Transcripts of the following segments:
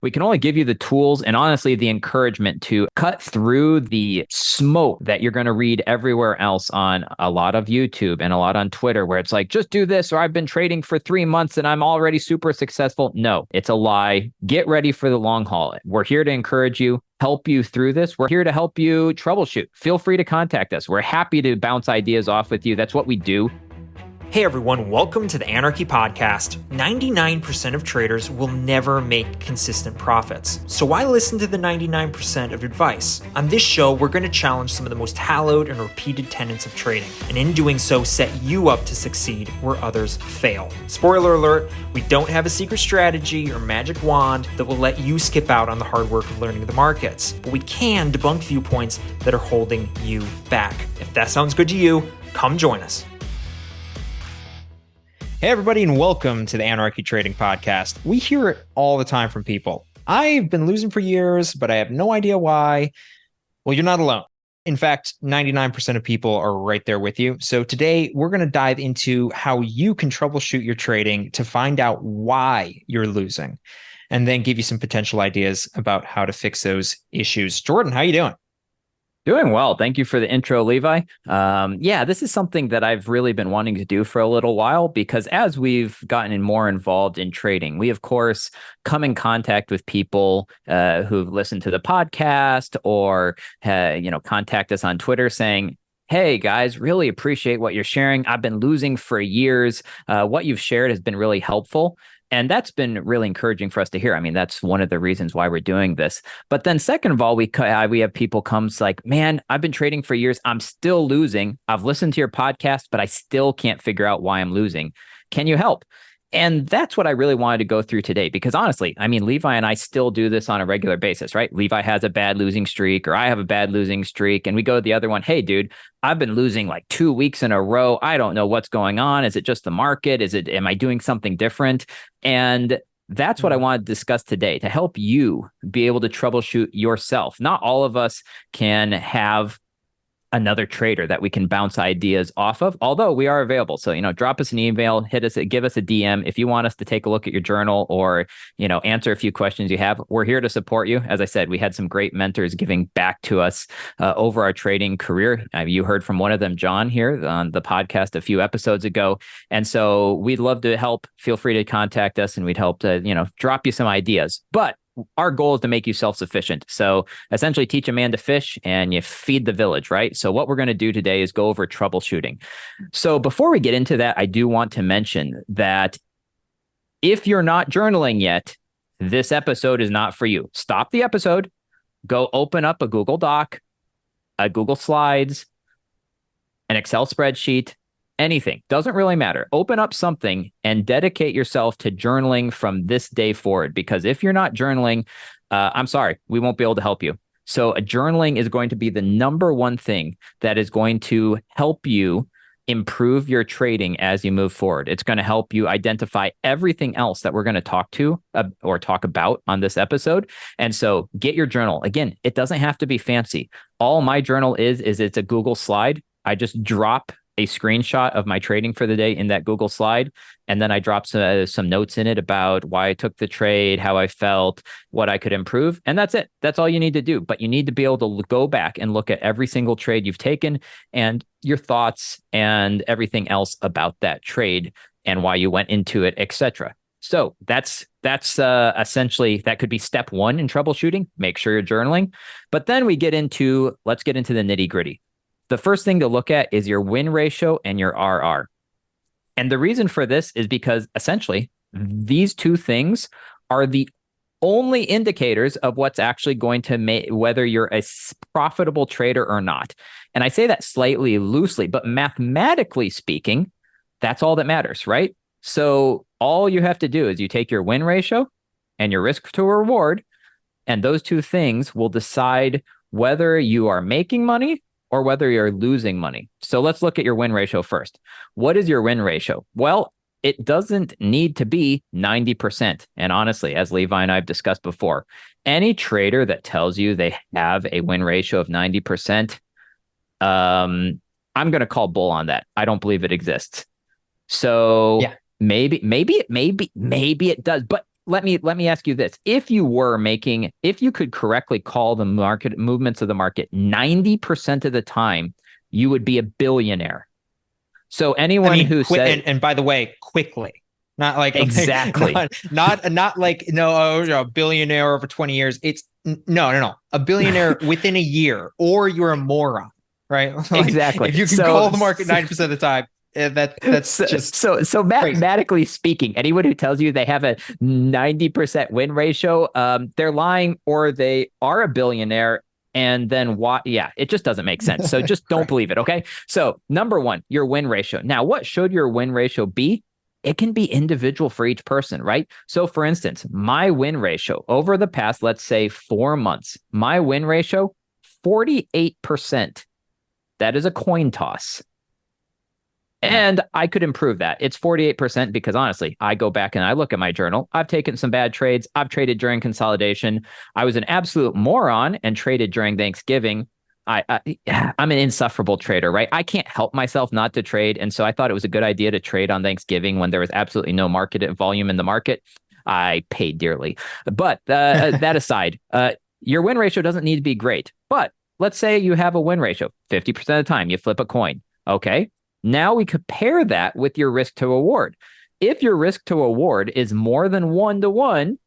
We can only give you the tools and honestly the encouragement to cut through the smoke that you're going to read everywhere else on a lot of YouTube and a lot on Twitter, where it's like, just do this, or I've been trading for 3 months and I'm already super successful. No, it's a lie. Get ready for the long haul. We're here to encourage you, help you through this. We're here to help you troubleshoot. Feel free to contact us. We're happy to bounce ideas off with you. That's what we do. Hey everyone, welcome to the Anarchy Podcast. 99% of traders will never make consistent profits. So why listen to the 99% of advice? On this show, we're going to challenge some of the most hallowed and repeated tenets of trading, and in doing so, set you up to succeed where others fail. Spoiler alert, we don't have a secret strategy or magic wand that will let you skip out on the hard work of learning the markets, but we can debunk viewpoints that are holding you back. If that sounds good to you, come join us. Hey, everybody, and welcome to the Anarchy Trading Podcast. We hear it all the time from people. I've been losing for years, but I have no idea why. Well, you're not alone. In fact, 99% of people are right there with you. So today, we're going to dive into how you can troubleshoot your trading to find out why you're losing, and then give you some potential ideas about how to fix those issues. Jordan, how you doing? Doing well. Thank you for the intro, Levi. This is something that I've really been wanting to do for a little while, because as we've gotten more involved in trading, we, of course, come in contact with people who've listened to the podcast or, contact us on Twitter saying, hey, guys, really appreciate what you're sharing. I've been losing for years. What you've shared has been really helpful. And that's been really encouraging for us to hear. I mean, that's one of the reasons why we're doing this. But then second of all, we have people come like, man, I've been trading for years. I'm still losing. I've listened to your podcast, but I still can't figure out why I'm losing. Can you help? And that's what I really wanted to go through today, because honestly, I mean, Levi and I still do this on a regular basis, right? Levi has a bad losing streak, or I have a bad losing streak, and we go to the other one. Hey, dude, I've been losing like 2 weeks in a row. I don't know what's going on. Is it just the market? Am I doing something different? And that's what I want to discuss today, to help you be able to troubleshoot yourself. Not all of us can have another trader that we can bounce ideas off of, although we are available. So, drop us an email, give us a DM. If you want us to take a look at your journal or, answer a few questions you have, we're here to support you. As I said, we had some great mentors giving back to us over our trading career. You heard from one of them, John, here on the podcast a few episodes ago. And so we'd love to help. Feel free to contact us and we'd help to, drop you some ideas. But our goal is to make you self-sufficient. So essentially teach a man to fish and you feed the village, right? So what we're going to do today is go over troubleshooting. So before we get into that, I do want to mention that if you're not journaling yet, this episode is not for you. Stop the episode, go open up a Google Doc, a Google Slides, an Excel spreadsheet, anything. Doesn't really matter. Open up something and dedicate yourself to journaling from this day forward. Because if you're not journaling, I'm sorry, we won't be able to help you. So journaling is going to be the number one thing that is going to help you improve your trading as you move forward. It's going to help you identify everything else that we're going to talk about on this episode. And so get your journal. Again, it doesn't have to be fancy. All my journal is it's a Google slide. I just drop a screenshot of my trading for the day in that Google slide. And then I drop some notes in it about why I took the trade, how I felt, what I could improve. And that's it. That's all you need to do. But you need to be able to go back and look at every single trade you've taken and your thoughts and everything else about that trade and why you went into it, etc. So that's essentially, that could be step one in troubleshooting. Make sure you're journaling. But then let's get into the nitty gritty. The first thing to look at is your win ratio and your RR. And the reason for this is because essentially these two things are the only indicators of what's actually going to make whether you're a profitable trader or not. And I say that slightly loosely, but mathematically speaking, that's all that matters, right? So all you have to do is you take your win ratio and your risk to reward, and those two things will decide whether you are making money or whether you're losing money. So let's look at your win ratio first. What is your win ratio? Well, it doesn't need to be 90%. And honestly, as Levi and I have discussed before, any trader that tells you they have a win ratio of 90%, I'm going to call bull on that. I don't believe it exists. So yeah, maybe it does. But let me ask you this. If you could correctly call the market movements of the market 90% of the time, you would be a billionaire. So anyone who said, and by the way, quickly, not like exactly, not like a billionaire over 20 years. It's no, a billionaire within a year, or you're a moron, right? Like, exactly. if you can call the market 90% of the time, that's just so mathematically speaking, anyone who tells you they have a 90% win ratio, they're lying, or they are a billionaire. And then what? Yeah, it just doesn't make sense. So just don't believe it. Okay. So number one, your win ratio. Now, what should your win ratio be? It can be individual for each person, right? So for instance, my win ratio over the past, let's say 4 months, my win ratio, 48%. That is a coin toss. And I could improve that. It's 48% because honestly, I go back and I look at my journal. I've taken some bad trades. I've traded during consolidation. I was an absolute moron and traded during Thanksgiving. I'm an insufferable trader, right? I can't help myself not to trade. And so I thought it was a good idea to trade on Thanksgiving when there was absolutely no market volume in the market. I paid dearly. But that aside, your win ratio doesn't need to be great. But let's say you have a win ratio, 50% of the time, you flip a coin. Okay. Now we compare that with your risk to reward. If your risk to reward is more than 1-to-1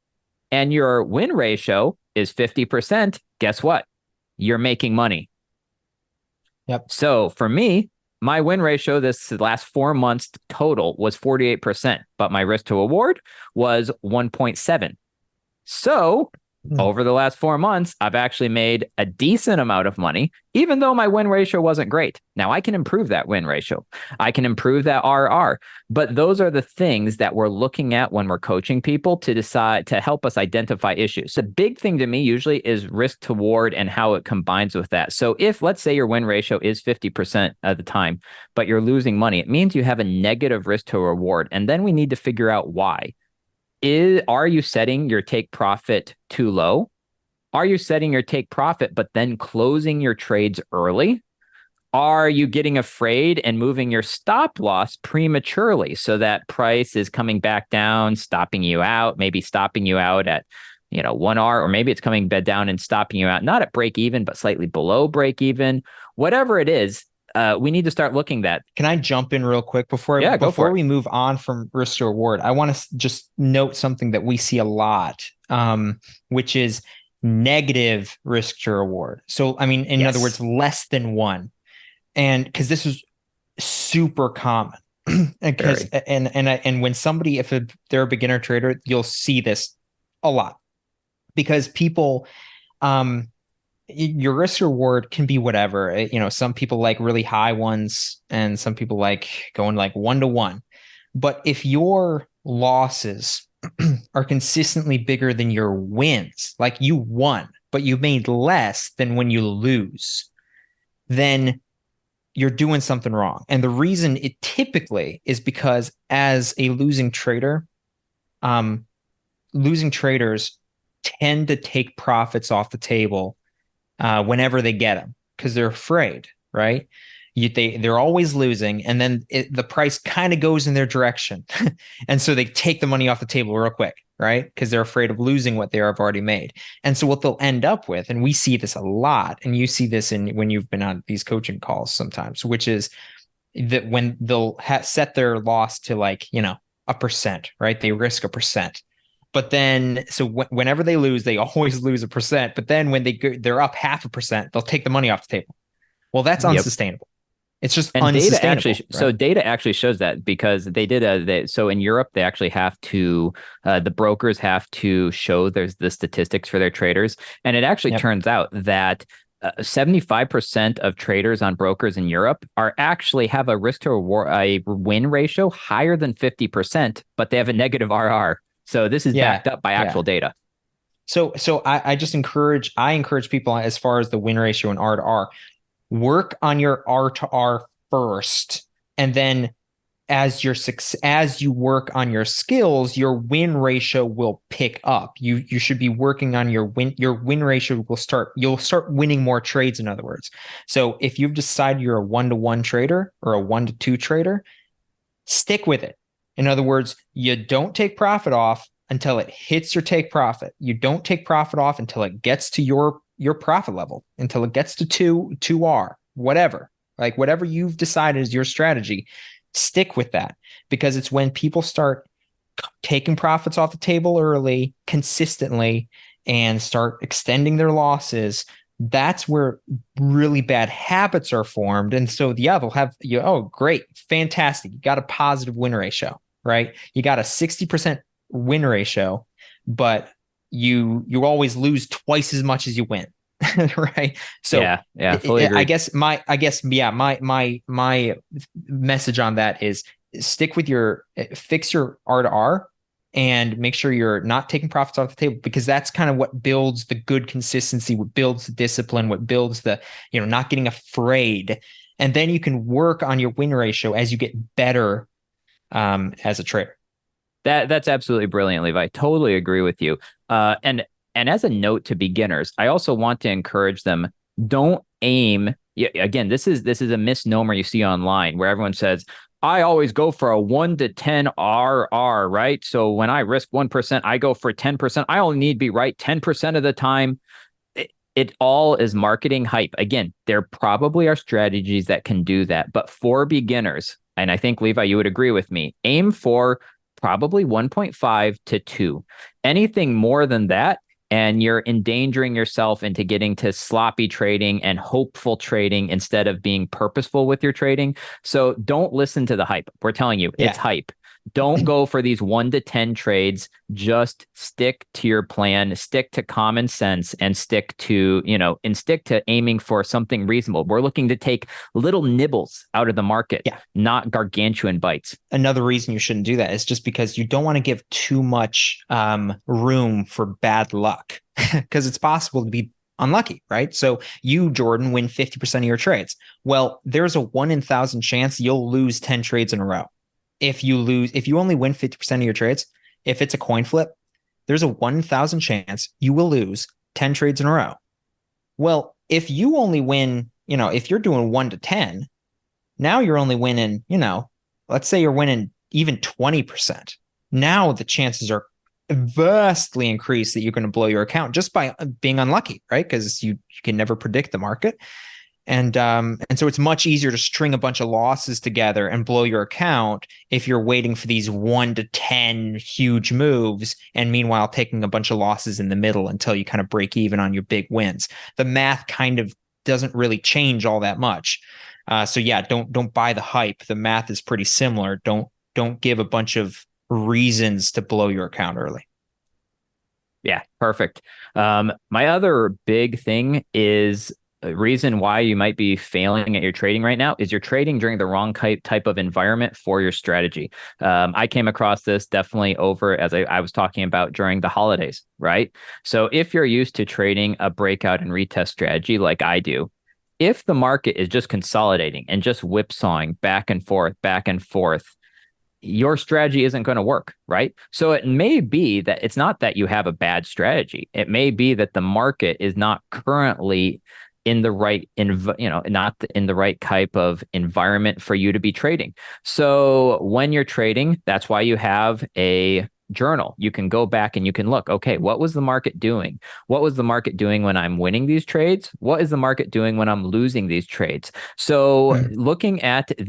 and your win ratio is 50%, guess what? You're making money. Yep. So for me, my win ratio this last 4 months total was 48%, but my risk to reward was 1.7. So over the last 4 months, I've actually made a decent amount of money, even though my win ratio wasn't great. Now I can improve that win ratio. I can improve that RR. But those are the things that we're looking at when we're coaching people to decide to help us identify issues. The big thing to me usually is risk to reward and how it combines with that. So if let's say your win ratio is 50% of the time, but you're losing money, it means you have a negative risk to reward. And then we need to figure out why. Are you setting your take profit too low? Are you setting your take profit, but then closing your trades early? Are you getting afraid and moving your stop loss prematurely so that price is coming back down, stopping you out, maybe stopping you out at 1R, or maybe it's coming down and stopping you out, not at break even, but slightly below break even, whatever it is. We need to start looking at. Can I jump in real quick before we move on from risk to reward? I want to just note something that we see a lot, which is negative risk to reward. So, I mean, in other words, less than 1. And because this is super common, and when somebody, if they're a beginner trader, you'll see this a lot because people, your risk reward can be whatever. Some people like really high ones and some people like going like 1-to-1. But if your losses are consistently bigger than your wins, like you won, but you made less than when you lose, then you're doing something wrong. And the reason it typically is because as a losing trader, losing traders tend to take profits off the table whenever they get them because they're afraid, right? They're always losing, and then the price kind of goes in their direction. And so they take the money off the table real quick, right? Because they're afraid of losing what they have already made. And so what they'll end up with, and we see this a lot, and you see this when you've been on these coaching calls sometimes, which is that when they'll set their loss to 1%, right? They risk 1%. But then, so whenever they lose, they always lose 1%. But then when they're up 0.5%, they'll take the money off the table. Well, that's unsustainable. It's just unsustainable. Data actually shows that because they did so in Europe, they actually have to, the brokers have to show there's the statistics for their traders. And it actually turns out that 75% of traders on brokers in Europe actually have a risk to reward, a win ratio higher than 50%, but they have a negative RR. So this is backed up by actual data. So I encourage people as far as the win ratio and R to R, work on your R to R first, and then as you work on your skills, your win ratio will pick up. You should be working on your win ratio you'll start winning more trades, in other words. So if you've decided you're a 1-to-1 trader or a 1-to-2 trader, stick with it. In other words, you don't take profit off until it hits your take profit. You don't take profit off until it gets to your profit level, until it gets to 2R, whatever. Like whatever you've decided is your strategy, stick with that, because it's when people start taking profits off the table early, consistently, and start extending their losses, that's where really bad habits are formed. And so, yeah, they'll have, oh, great, fantastic. You got a positive win ratio, right? You got a 60% win ratio, but you always lose twice as much as you win. Right. So yeah, fully agree. my message on that is stick with fix your R to R and make sure you're not taking profits off the table, because that's kind of what builds the good consistency, what builds the discipline, what builds the, not getting afraid. And then you can work on your win ratio as you get better as a trader. That's absolutely brilliant, Levi. I totally agree with you. And as a note to beginners, I also want to encourage them, don't aim. Again, this is a misnomer you see online where everyone says, I always go for a 1 to 10 RR, right? So when I risk 1%, I go for 10%. I only need to be right 10% of the time. It all is marketing hype. Again, there probably are strategies that can do that. But for beginners, and I think, Levi, you would agree with me, aim for probably 1.5 to 2. Anything more than that, and you're endangering yourself into getting to sloppy trading and hopeful trading instead of being purposeful with your trading. So don't listen to the hype. We're telling you, it's hype. Don't go for these 1 to 10 trades. Just stick to your plan, stick to common sense, and stick to aiming for something reasonable. We're looking to take little nibbles out of the market, not gargantuan bites. Another reason you shouldn't do that is just because you don't want to give too much room for bad luck, because it's possible to be unlucky, right? So you, Jordan, win 50% of your trades. Well, there's a 1 in 1,000 chance you'll lose 10 trades in a row. If you only win 50% of your trades, if it's a coin flip, there's a 1 in 1,000 chance you will lose 10 trades in a row. Well, if you only win, if you're doing 1 to 10, now you're only winning, let's say you're winning even 20%. Now the chances are vastly increased that you're going to blow your account just by being unlucky, right? Because you can never predict the market. And so it's much easier to string a bunch of losses together and blow your account if you're waiting for these 1 to 10 huge moves, and meanwhile taking a bunch of losses in the middle until you kind of break even on your big wins. The math kind of doesn't really change all that much. So yeah, don't buy the hype. The math is pretty similar. Don't give a bunch of reasons to blow your account early. Yeah, perfect. My other big thing is a reason why you might be failing at your trading right now is you're trading during the wrong type of environment for your strategy. I came across this definitely over, as I was talking about, during the holidays, right? So if you're used to trading a breakout and retest strategy like I do, if the market is just consolidating and just whipsawing back and forth, your strategy isn't going to work, right? So it may be that it's not that you have a bad strategy. It may be that the market is not currently in the right, not in the right type of environment for you to be trading. So when you're trading, that's why you have a journal. You can go back and you can look, okay, what was the market doing? What was the market doing when I'm winning these trades? What is the market doing when I'm losing these trades? So looking at how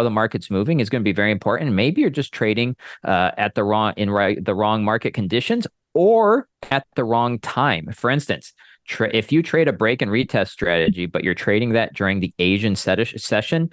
the market's moving is going to be very important. Maybe you're just trading at the wrong market conditions or at the wrong time. For instance, if you trade a break and retest strategy, but you're trading that during the Asian session,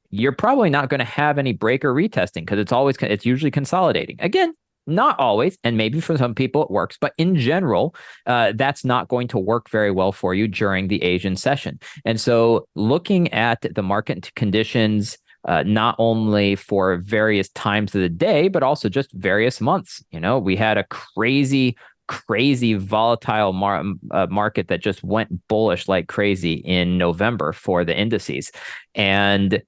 you're probably not going to have any break or retesting because it's usually consolidating. Again, not always, and maybe for some people it works, but in general, that's not going to work very well for you during the Asian session. And so looking at the market conditions, not only for various times of the day, but also just various months. We had a crazy volatile market that just went bullish like crazy in November for the indices. And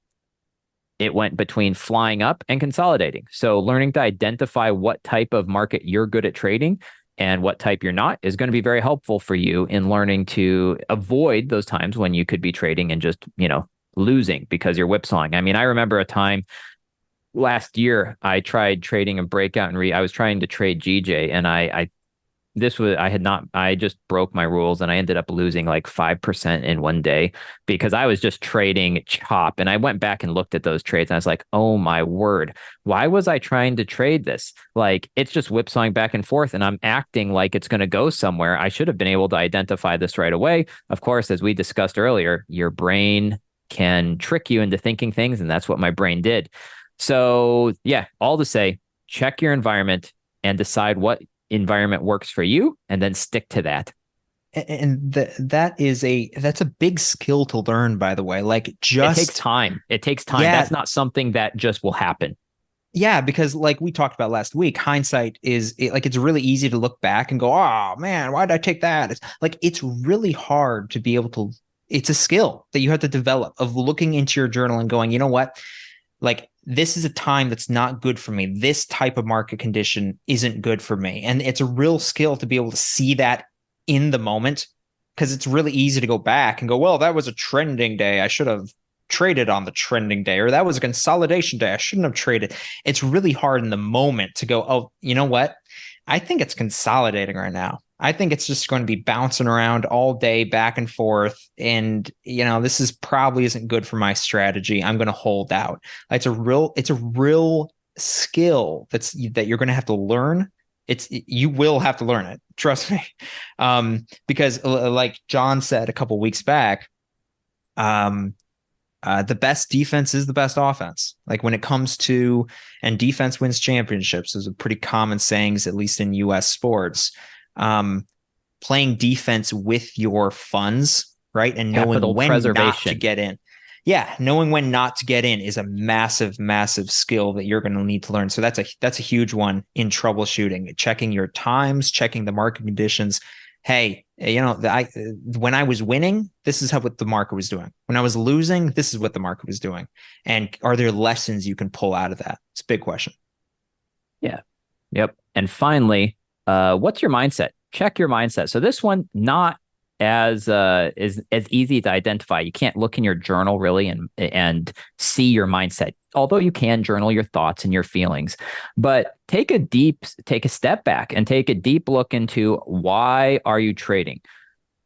it went between flying up and consolidating. So learning to identify what type of market you're good at trading and what type you're not is going to be very helpful for you in learning to avoid those times when you could be trading and just, losing because you're whipsawing. I mean, I remember a time last year I tried trading a breakout and I was trying to trade GJ, and I just broke my rules, and I ended up losing like 5% in one day because I was just trading chop. And I went back and looked at those trades and I was like, oh my word, why was I trying to trade this? Like, it's just whipsawing back and forth and I'm acting like it's going to go somewhere. I should have been able to identify this right away. Of course, as we discussed earlier, your brain can trick you into thinking things, and that's what my brain did. So yeah, all to say, check your environment and decide what environment works for you, and then stick to that. And that's a big skill to learn, by the way. Like, It just takes time. It takes time. Yeah. That's not something that just will happen. Yeah, because like we talked about last week, hindsight it's really easy to look back and go, oh man, why did I take that? It's really hard to be able to, it's a skill that you have to develop of looking into your journal and going, you know what? Like, this is a time that's not good for me. This type of market condition isn't good for me. And it's a real skill to be able to see that in the moment, because it's really easy to go back and go, well, that was a trending day. I should have traded on the trending day, or that was a consolidation day. I shouldn't have traded. It's really hard in the moment to go, oh, you know what? I think it's consolidating right now. I think it's just going to be bouncing around all day back and forth. And, this is probably isn't good for my strategy. I'm going to hold out. It's a real skill that you're going to have to learn. You will have to learn it. Trust me. Because like John said a couple weeks back, the best defense is the best offense. Like, when it comes to, and defense wins championships is a pretty common sayings, at least in US sports. Playing defense with your funds, right? And knowing when not to get in. Yeah, knowing when not to get in is a massive, massive skill that you're going to need to learn. So that's a huge one in troubleshooting, checking your times, checking the market conditions. Hey, when I was winning, this is what the market was doing. When I was losing, this is what the market was doing. And are there lessons you can pull out of that? It's a big question. Yeah. Yep. And finally, what's your mindset? Check your mindset. So this one, not as easy to identify. You can't look in your journal really and see your mindset, although you can journal your thoughts and your feelings. But take a step back and take a deep look into, why are you trading?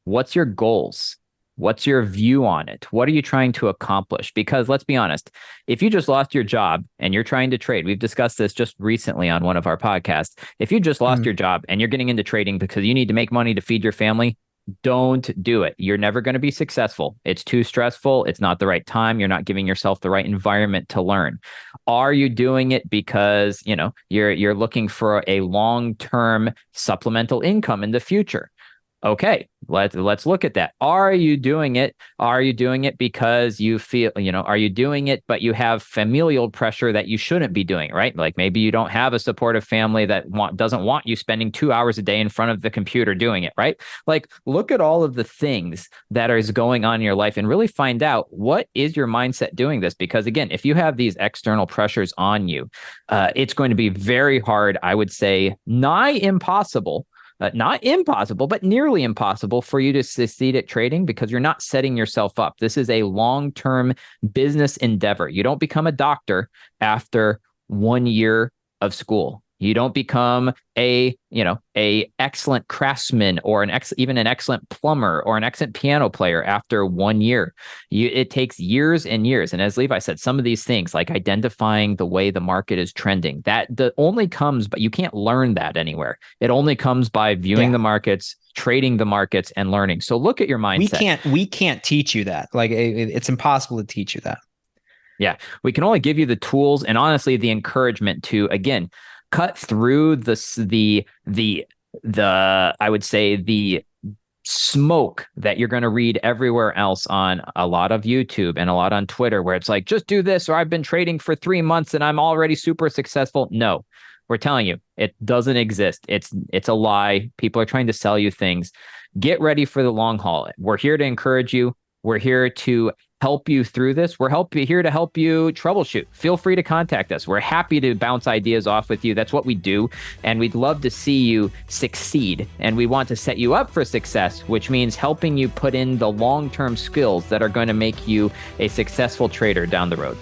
What's your goals? What's your view on it? What are you trying to accomplish? Because let's be honest, if you just lost your job and you're trying to trade, we've discussed this just recently on one of our podcasts. If you just lost your job and you're getting into trading because you need to make money to feed your family, don't do it. You're never going to be successful. It's too stressful. It's not the right time. You're not giving yourself the right environment to learn. Are you doing it because, you're looking for a long-term supplemental income in the future? Okay, let's look at that. Are you doing it? Are you doing it because you feel, are you doing it, but you have familial pressure that you shouldn't be doing, right? Like, maybe you don't have a supportive family that doesn't want you spending 2 hours a day in front of the computer doing it, right? Like, look at all of the things that is going on in your life and really find out, what is your mindset doing this? Because again, if you have these external pressures on you, it's going to be very hard, I would say, nigh impossible. Not impossible, but nearly impossible for you to succeed at trading, because you're not setting yourself up. This is a long-term business endeavor. You don't become a doctor after 1 year of school. You don't become a excellent craftsman or even an excellent plumber or an excellent piano player after 1 year. It takes years and years. And as Levi said, some of these things like identifying the way the market is trending, that only comes, but you can't learn that anywhere. It only comes by viewing the markets, trading the markets, and learning. So look at your mindset. We can't teach you that. Like, it's impossible to teach you that. Yeah, we can only give you the tools and honestly the encouragement to, again, cut through the I would say the smoke that you're going to read everywhere else on a lot of YouTube and a lot on Twitter, where it's like, just do this, or I've been trading for 3 months and I'm already super successful. No, we're telling you, it doesn't exist. It's a lie. People are trying to sell you things. Get ready for the long haul. We're here to encourage you. We're here to help you through this. We're here to help you troubleshoot. Feel free to contact us. We're happy to bounce ideas off with you. That's what we do. And we'd love to see you succeed. And we want to set you up for success, which means helping you put in the long-term skills that are going to make you a successful trader down the road.